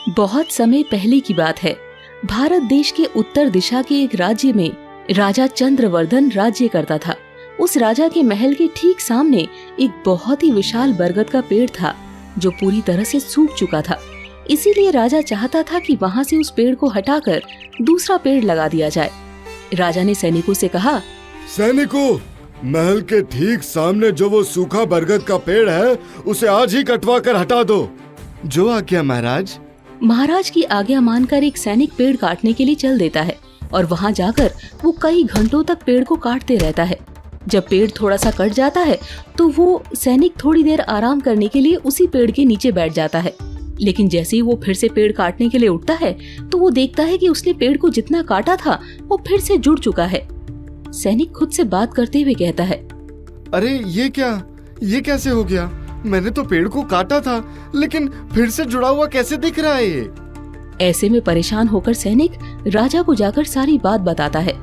बहुत समय पहले की बात है। भारत देश के उत्तर दिशा के एक राज्य में राजा चंद्रवर्धन राज्य करता था। उस राजा के महल के ठीक सामने एक बहुत ही विशाल बरगद का पेड़ था जो पूरी तरह से सूख चुका था। इसीलिए राजा चाहता था कि वहाँ से उस पेड़ को हटाकर दूसरा पेड़ लगा दिया जाए। राजा ने सैनिकों से कहा, सैनिकों, महल के ठीक सामने जो वो सूखा बरगद का पेड़ है उसे आज ही कटवा कर हटा दो। जो आज्ञा महाराज। महाराज की आज्ञा मानकर एक सैनिक पेड़ काटने के लिए चल देता है और वहाँ जाकर वो कई घंटों तक पेड़ को काटते रहता है। जब पेड़ थोड़ा सा कट जाता है तो वो सैनिक थोड़ी देर आराम करने के लिए उसी पेड़ के नीचे बैठ जाता है। लेकिन जैसे ही वो फिर से पेड़ काटने के लिए उठता है तो वो देखता है कि उसने पेड़ को जितना काटा था वो फिर से जुड़ चुका है। सैनिक खुद से बात करते हुए कहता है, अरे ये क्या, ये कैसे हो गया? मैंने तो पेड़ को काटा था लेकिन फिर से जुड़ा हुआ कैसे दिख रहा है ये? ऐसे में परेशान होकर सैनिक राजा को जाकर सारी बात बताता है।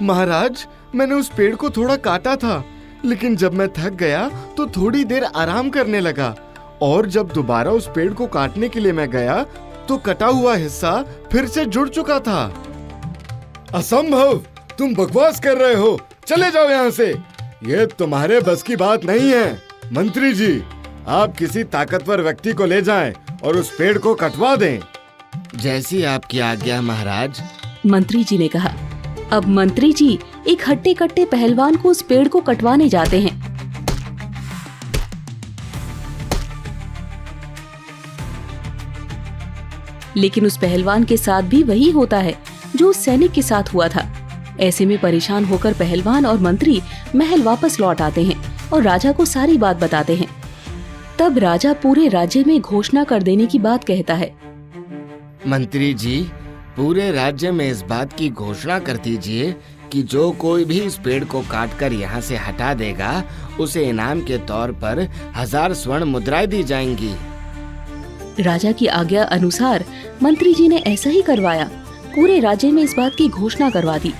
महाराज, मैंने उस पेड़ को थोड़ा काटा था लेकिन जब मैं थक गया तो थोड़ी देर आराम करने लगा और जब दोबारा उस पेड़ को काटने के लिए मैं गया तो कटा हुआ हिस्सा फिर से जुड़ चुका था। असंभव! तुम बकवास कर रहे हो, चले जाओ यहाँ से। ये तुम्हारे बस की बात नहीं है। मंत्री जी, आप किसी ताकतवर व्यक्ति को ले जाएं और उस पेड़ को कटवा दें। जैसी आपकी आज्ञा महाराज, मंत्री जी ने कहा। अब मंत्री जी एक हट्टे कट्टे पहलवान को उस पेड़ को कटवाने जाते हैं। लेकिन उस पहलवान के साथ भी वही होता है जो उस सैनिक के साथ हुआ था। ऐसे में परेशान होकर पहलवान और मंत्री महल वापस लौट आते हैं और राजा को सारी बात बताते हैं। तब राजा पूरे राज्य में घोषणा कर देने की बात कहता है। मंत्री जी, पूरे राज्य में इस बात की घोषणा कर दीजिए कि जो कोई भी इस पेड़ को काटकर यहाँ से हटा देगा उसे इनाम के तौर पर 1000 स्वर्ण मुद्राएं दी जाएंगी। राजा की आज्ञा अनुसार मंत्री जी ने ऐसा ही करवाया। पूरे राज्य में इस बात की घोषणा करवा दी।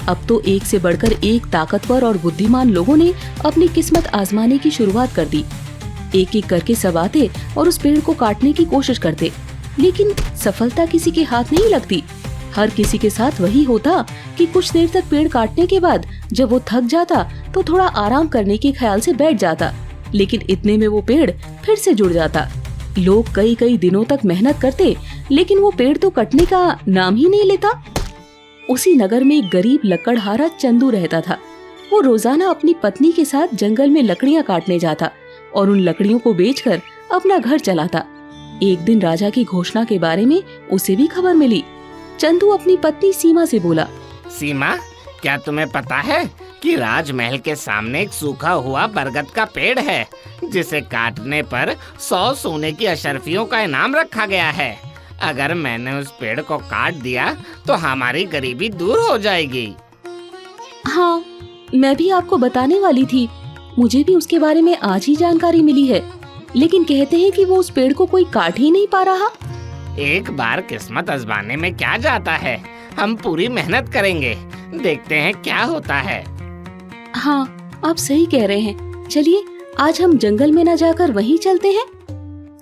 अब तो एक से बढ़कर एक ताकतवर और बुद्धिमान लोगों ने अपनी किस्मत आजमाने की शुरुआत कर दी। एक एक करके सब आते और उस पेड़ को काटने की कोशिश करते, लेकिन सफलता किसी के हाथ नहीं लगती। हर किसी के साथ वही होता कि कुछ देर तक पेड़ काटने के बाद जब वो थक जाता तो थोड़ा आराम करने के ख्याल से बैठ जाता, लेकिन इतने में वो पेड़ फिर से जुड़ जाता। लोग कई कई दिनों तक मेहनत करते लेकिन वो पेड़ तो कटने का नाम ही नहीं लेता। उसी नगर में एक गरीब लकड़हारा चंदू रहता था। वो रोजाना अपनी पत्नी के साथ जंगल में लकड़ियां काटने जाता और उन लकड़ियों को बेचकर अपना घर चलाता। एक दिन राजा की घोषणा के बारे में उसे भी खबर मिली। चंदू अपनी पत्नी सीमा से बोला, सीमा, क्या तुम्हें पता है कि राजमहल के सामने एक सूखा हुआ बरगद का पेड़ है जिसे काटने पर 100 सोने की अशर्फियों का इनाम रखा गया है। अगर मैंने उस पेड़ को काट दिया तो हमारी गरीबी दूर हो जाएगी। हाँ, मैं भी आपको बताने वाली थी। मुझे भी उसके बारे में आज ही जानकारी मिली है, लेकिन कहते हैं कि वो उस पेड़ को कोई काट ही नहीं पा रहा। एक बार किस्मत आजमाने में क्या जाता है। हम पूरी मेहनत करेंगे, देखते हैं क्या होता है। हाँ, आप सही कह रहे हैं। चलिए आज हम जंगल में न जाकर वहीं चलते हैं।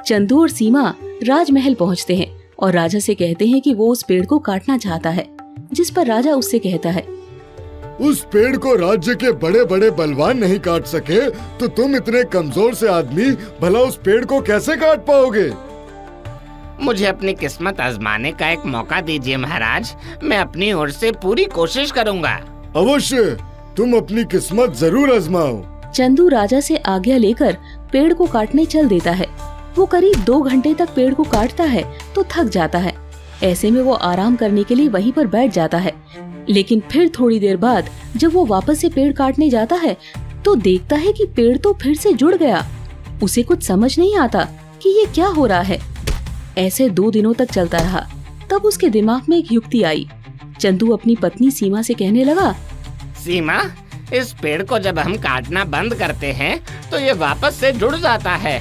चंदू और सीमा राजमहल पहुँचते हैं और राजा से कहते हैं कि वो उस पेड़ को काटना चाहता है, जिस पर राजा उससे कहता है, उस पेड़ को राज्य के बड़े बड़े बलवान नहीं काट सके तो तुम इतने कमजोर से आदमी भला उस पेड़ को कैसे काट पाओगे? मुझे अपनी किस्मत आजमाने का एक मौका दीजिए महाराज। मैं अपनी ओर से पूरी कोशिश करूँगा। अवश्य, तुम अपनी किस्मत जरूर आजमाओ। चंदू राजा से आज्ञा लेकर पेड़ को काटने चल देता है। वो करीब 2 घंटे तक पेड़ को काटता है तो थक जाता है। ऐसे में वो आराम करने के लिए वहीं पर बैठ जाता है, लेकिन फिर थोड़ी देर बाद जब वो वापस से पेड़ काटने जाता है तो देखता है कि पेड़ तो फिर से जुड़ गया। उसे कुछ समझ नहीं आता कि ये क्या हो रहा है। ऐसे 2 दिनों तक चलता रहा। तब उसके दिमाग में एक युक्ति आई। चंदू अपनी पत्नी सीमा से कहने लगा, सीमा, इस पेड़ को जब हम काटना बंद करते हैं तो ये वापस से जुड़ जाता है।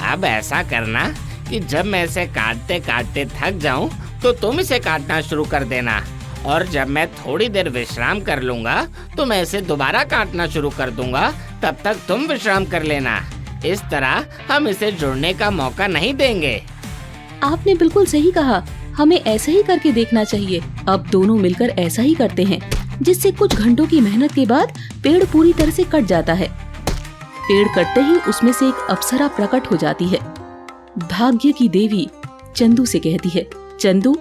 अब ऐसा करना कि जब मैं इसे काटते काटते थक जाऊं तो तुम इसे काटना शुरू कर देना, और जब मैं थोड़ी देर विश्राम कर लूंगा तो मैं इसे दोबारा काटना शुरू कर दूंगा। तब तक तुम विश्राम कर लेना। इस तरह हम इसे जुड़ने का मौका नहीं देंगे। आपने बिल्कुल सही कहा, हमें ऐसा ही करके देखना चाहिए। अब दोनों मिलकर ऐसा ही करते हैं, जिससे कुछ घंटों की मेहनत के बाद पेड़ पूरी तरह से कट जाता है। पेड़ कटते ही उसमें से एक अप्सरा प्रकट हो जाती है। भाग्य की देवी चंदू से कहती है, चंदू,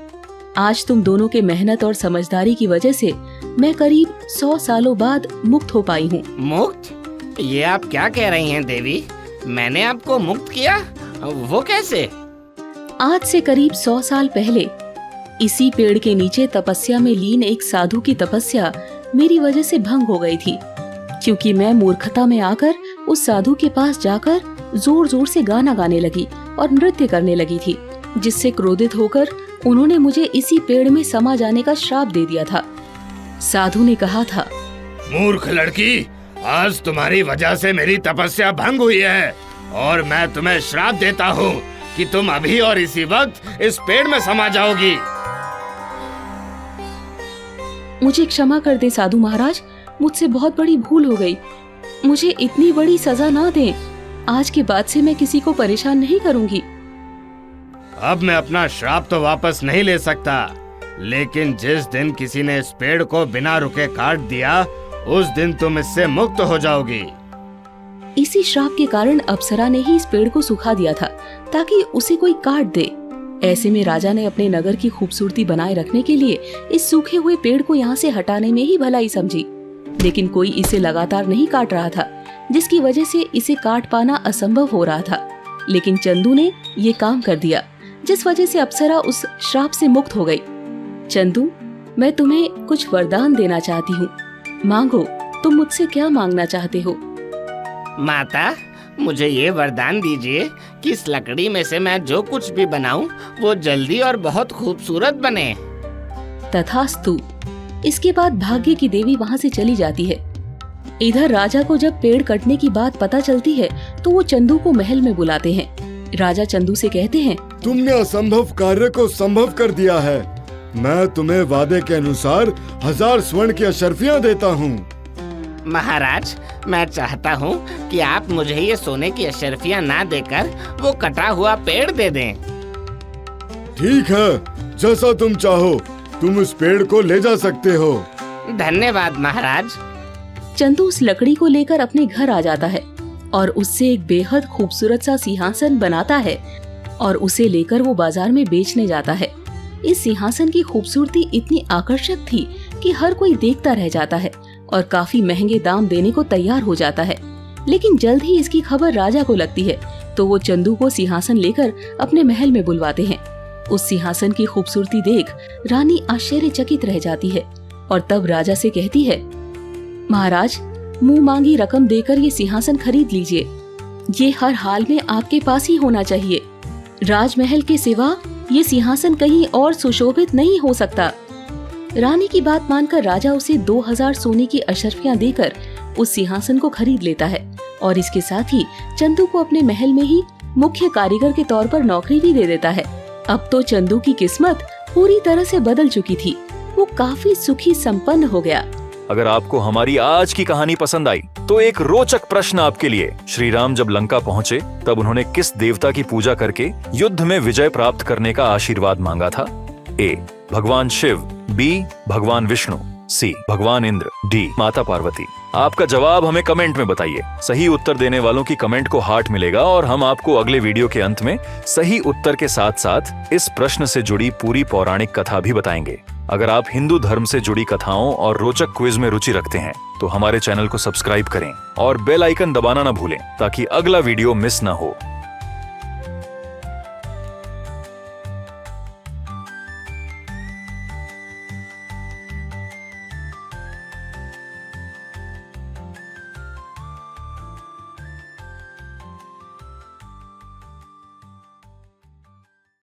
आज तुम दोनों के मेहनत और समझदारी की वजह से मैं करीब 100 सालों बाद मुक्त हो पाई हूँ। मुक्त? ये आप क्या कह रही हैं देवी? मैंने आपको मुक्त किया? वो कैसे? आज से करीब 100 साल पहले इसी पेड़ के नीचे तपस्या में लीन एक साधु की तपस्या मेरी वजह से भंग हो गई थी, क्योंकि मैं मूर्खता में आकर उस साधु के पास जाकर जोर जोर से गाना गाने लगी और नृत्य करने लगी थी, जिससे क्रोधित होकर उन्होंने मुझे इसी पेड़ में समा जाने का श्राप दे दिया था। साधु ने कहा था, मूर्ख लड़की, आज तुम्हारी वजह से मेरी तपस्या भंग हुई है और मैं तुम्हें श्राप देता हूँ कि तुम अभी और इसी वक्त इस पेड़ में समा जाओगी। मुझे क्षमा कर दे साधु महाराज, मुझसे बहुत बड़ी भूल हो गई। मुझे इतनी बड़ी सजा ना दें। आज के बाद से मैं किसी को परेशान नहीं करूंगी। अब मैं अपना श्राप तो वापस नहीं ले सकता, लेकिन जिस दिन किसी ने इस पेड़ को बिना रुके काट दिया, उस दिन तुम इससे मुक्त हो जाओगी। इसी श्राप के कारण अप्सरा ने ही इस पेड़ को सुखा दिया था, ताकि उसे कोई काट दे। ऐसे में राजा ने अपने नगर की खूबसूरती बनाए रखने के लिए इस सूखे हुए पेड़ को यहाँ से हटाने में ही भलाई समझी, लेकिन कोई इसे लगातार नहीं काट रहा था, जिसकी वजह से इसे काट पाना असंभव हो रहा था। लेकिन चंदू ने ये काम कर दिया, जिस वजह से अप्सरा उस श्राप से मुक्त हो गई। चंदू, मैं तुम्हें कुछ वरदान देना चाहती हूँ, मांगो। तुम मुझसे क्या मांगना चाहते हो? माता, मुझे ये वरदान दीजिए कि इस लकड़ी में से मैं जो कुछ भी बनाऊं वो जल्दी और बहुत खूबसूरत बने। तथास्तु। इसके बाद भाग्य की देवी वहाँ से चली जाती है। इधर राजा को जब पेड़ कटने की बात पता चलती है तो वो चंदू को महल में बुलाते हैं। राजा चंदू से कहते हैं, तुमने असंभव कार्य को संभव कर दिया है। मैं तुम्हें वादे के अनुसार 1000 स्वर्ण की अशर्फियाँ देता हूँ। महाराज, मैं चाहता हूँ कि आप मुझे ये सोने की अशर्फियाँ ना देकर वो कटा हुआ पेड़ दे दें। ठीक है, जैसा तुम चाहो, तुम उस पेड़ को ले जा सकते हो। धन्यवाद महाराज। चंदू उस लकड़ी को लेकर अपने घर आ जाता है और उससे एक बेहद खूबसूरत सा सिंहासन बनाता है और उसे लेकर वो बाजार में बेचने जाता है। इस सिंहासन की खूबसूरती इतनी आकर्षक थी कि हर कोई देखता रह जाता है और काफी महंगे दाम देने को तैयार हो जाता है। लेकिन जल्द ही इसकी खबर राजा को लगती है, तो वो चंदू को सिंहासन लेकर अपने महल में बुलवाते हैं। उस सिंहासन की खूबसूरती देख रानी आश्चर्यचकित रह जाती है और तब राजा से कहती है, महाराज, मुंह मांगी रकम देकर ये सिंहासन खरीद लीजिए। ये हर हाल में आपके पास ही होना चाहिए। राजमहल के सिवा ये सिंहासन कहीं और सुशोभित नहीं हो सकता। रानी की बात मानकर राजा उसे 2000 सोने की अशर्फियाँ देकर उस सिंहासन को खरीद लेता है और इसके साथ ही चंदू को अपने महल में ही मुख्य कारीगर के तौर पर नौकरी भी दे देता है। अब तो चंदू की किस्मत पूरी तरह से बदल चुकी थी। वो काफी सुखी संपन्न हो गया। अगर आपको हमारी आज की कहानी पसंद आई तो एक रोचक प्रश्न आपके लिए। श्री राम जब लंका पहुँचे तब उन्होंने किस देवता की पूजा करके युद्ध में विजय प्राप्त करने का आशीर्वाद मांगा था? ए, भगवान शिव, बी, भगवान विष्णु, सी, भगवान इंद्र, डी, माता पार्वती। आपका जवाब हमें कमेंट में बताइए। सही उत्तर देने वालों की कमेंट को हार्ट मिलेगा और हम आपको अगले वीडियो के अंत में सही उत्तर के साथ साथ इस प्रश्न से जुड़ी पूरी पौराणिक कथा भी बताएंगे। अगर आप हिंदू धर्म से जुड़ी कथाओं और रोचक क्विज में रुचि रखते हैं तो हमारे चैनल को सब्सक्राइब करें और बेल आइकन दबाना न भूलें ताकि अगला वीडियो मिस न हो।